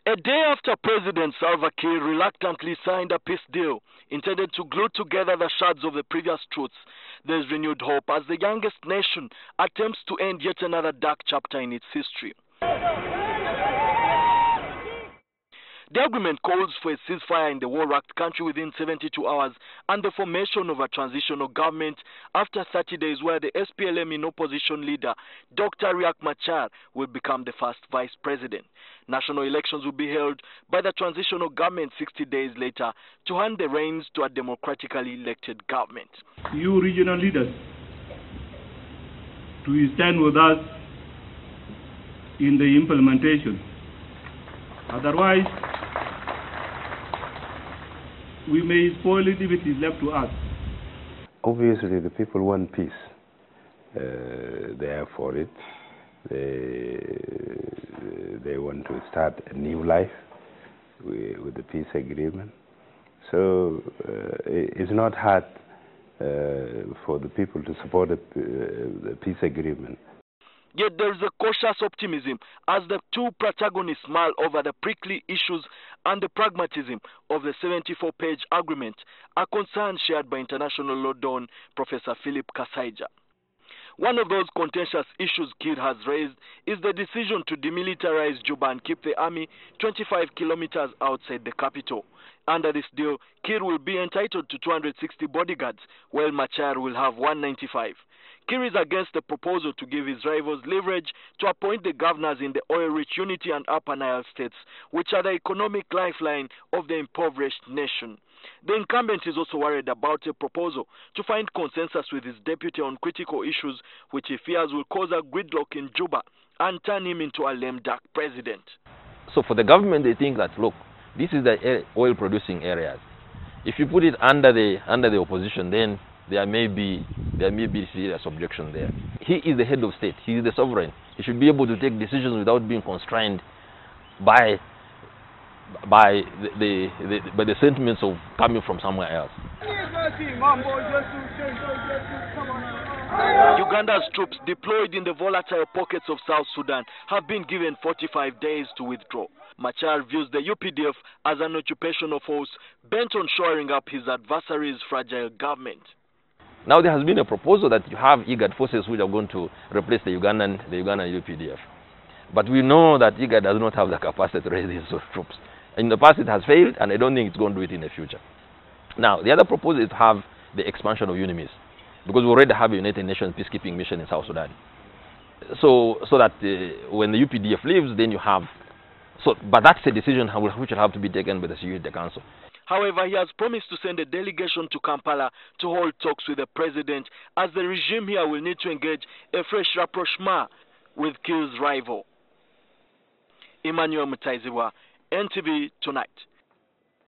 A day after President Salva Kiir reluctantly signed a peace deal intended to glue together the shards of the previous truths, there is renewed hope as the youngest nation attempts to end yet another dark chapter in its history. The agreement calls for a ceasefire in the war-racked country within 72 hours and the formation of a transitional government after 30 days, where the SPLM in opposition leader Dr Riek Machar will become the first vice president. National elections will be held by the transitional government 60 days later to hand the reins to a democratically elected government. You regional leaders, to stand with us in the implementation. Otherwise, we may spoil it if it is left to us. Obviously, the people want peace. They are for it. They want to start a new life with the peace agreement. So it's not hard for the people to support the peace agreement. Yet there is a cautious optimism as the two protagonists mull over the prickly issues and the pragmatism of the 74-page agreement, a concern shared by international law don Professor Philip Kasaija. One of those contentious issues Kiir has raised is the decision to demilitarize Juba and keep the army 25 kilometers outside the capital. Under this deal, Kiir will be entitled to 260 bodyguards, while Machar will have 195. Kiir is against the proposal to give his rivals leverage to appoint the governors in the oil-rich Unity and Upper Nile states, which are the economic lifeline of the impoverished nation. The incumbent is also worried about a proposal to find consensus with his deputy on critical issues, which he fears will cause a gridlock in Juba and turn him into a lame duck president. So for the government, they think that, look, this is the oil-producing areas. If you put it under the opposition, then there may be serious objection there. He is the head of state. He is the sovereign. He should be able to take decisions without being constrained by the sentiments of coming from somewhere else. Uganda's troops deployed in the volatile pockets of South Sudan have been given 45 days to withdraw. Machar views the UPDF as an occupational force bent on shoring up his adversary's fragile government. Now there has been a proposal that you have IGAD forces which are going to replace the Ugandan UPDF. But we know that IGAD does not have the capacity to raise these troops. In the past it has failed, and I don't think it's going to do it in the future. Now the other proposal is to have the expansion of UNIMIS, because we already have a United Nations peacekeeping mission in South Sudan. So that when the UPDF leaves, then you have... but that's a decision which will have to be taken by the Security Council. However, he has promised to send a delegation to Kampala to hold talks with the president, as the regime here will need to engage a fresh rapprochement with Kiir's rival. Emmanuel Mutaiziwa, NTV Tonight.